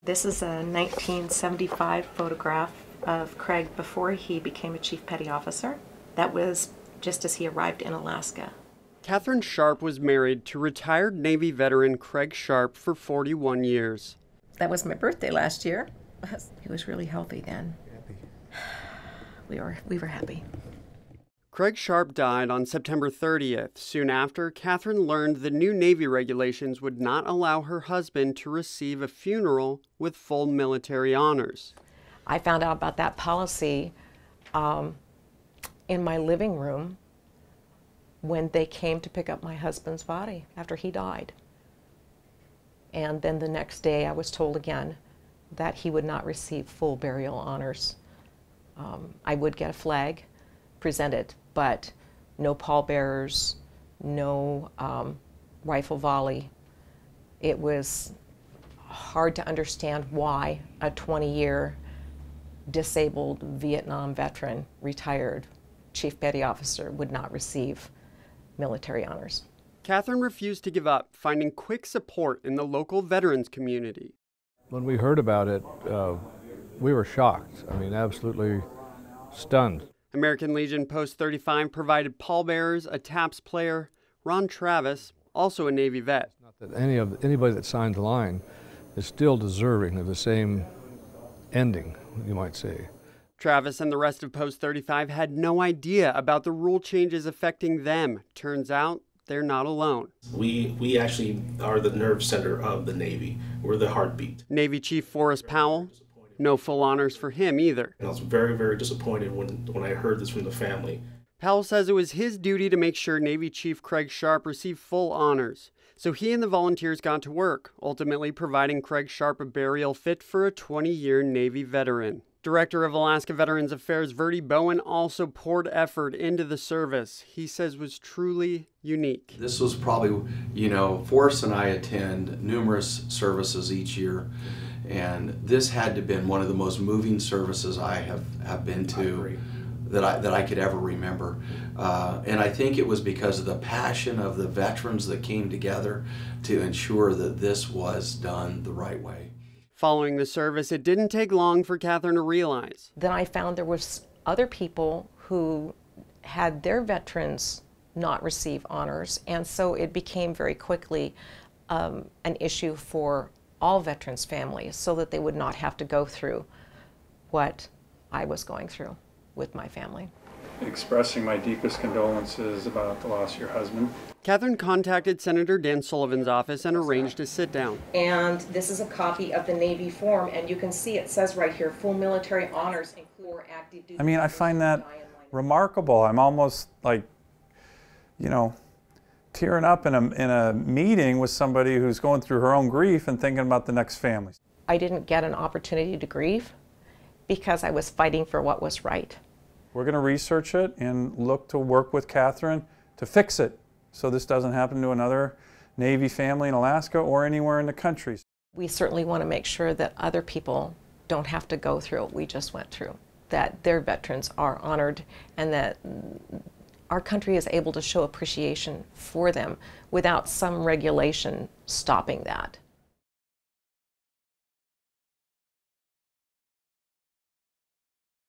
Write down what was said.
This is a 1975 photograph of Craig before he became a Chief Petty Officer. That was just as he arrived in Alaska. Kathryn Sharp was married to retired Navy veteran Craig Sharp for 41 years. That was my birthday last year. He was really healthy then. We were happy. Craig Sharp died on September 30th. Soon after, Kathryn learned the new Navy regulations would not allow her husband to receive a funeral with full military honors. I found out about that policy in my living room when they came to pick up my husband's body after he died. And then the next day I was told again that he would not receive full burial honors. I would get a flag presented, but no pallbearers, no rifle volley. It was hard to understand why a 20-year disabled Vietnam veteran, retired Chief Petty Officer, would not receive military honors. Kathryn refused to give up, finding quick support in the local veterans community. When we heard about it, we were shocked. I mean, absolutely stunned. American Legion Post 35 provided pallbearers, a taps player, Ron Travis, also a Navy vet. Not that anybody that signed the line is still deserving of the same ending, you might say. Travis and the rest of Post 35 had no idea about the rule changes affecting them. Turns out, they're not alone. We actually are the nerve center of the Navy. We're the heartbeat. Navy Chief Forrest Powell, no full honors for him either. And I was very, very disappointed when I heard this from the family. Powell says it was his duty to make sure Navy Chief Craig Sharp received full honors. So he and the volunteers got to work, ultimately providing Craig Sharp a burial fit for a 20-year Navy veteran. Director of Alaska Veterans Affairs Verdi Bowen also poured effort into the service he says was truly unique. This was probably, Forrest and I attend numerous services each year, and this had to have been one of the most moving services I have been to that I could ever remember. And I think it was because of the passion of the veterans that came together to ensure that this was done the right way. Following the service, it didn't take long for Kathryn to realize. Then I found there was other people who had their veterans not receive honors, and so it became very quickly an issue for all veterans' families so that they would not have to go through what I was going through with my family. Expressing my deepest condolences about the loss of your husband. Kathryn contacted Senator Dan Sullivan's office and arranged a sit-down. And this is a copy of the Navy form, and you can see it says right here, full military honors include active duty. I mean, I find that remarkable. I'm almost like, tearing up in a meeting with somebody who's going through her own grief and thinking about the next family. I didn't get an opportunity to grieve because I was fighting for what was right. We're going to research it and look to work with Kathryn to fix it so this doesn't happen to another Navy family in Alaska or anywhere in the country. We certainly want to make sure that other people don't have to go through what we just went through, that their veterans are honored, and that our country is able to show appreciation for them without some regulation stopping that.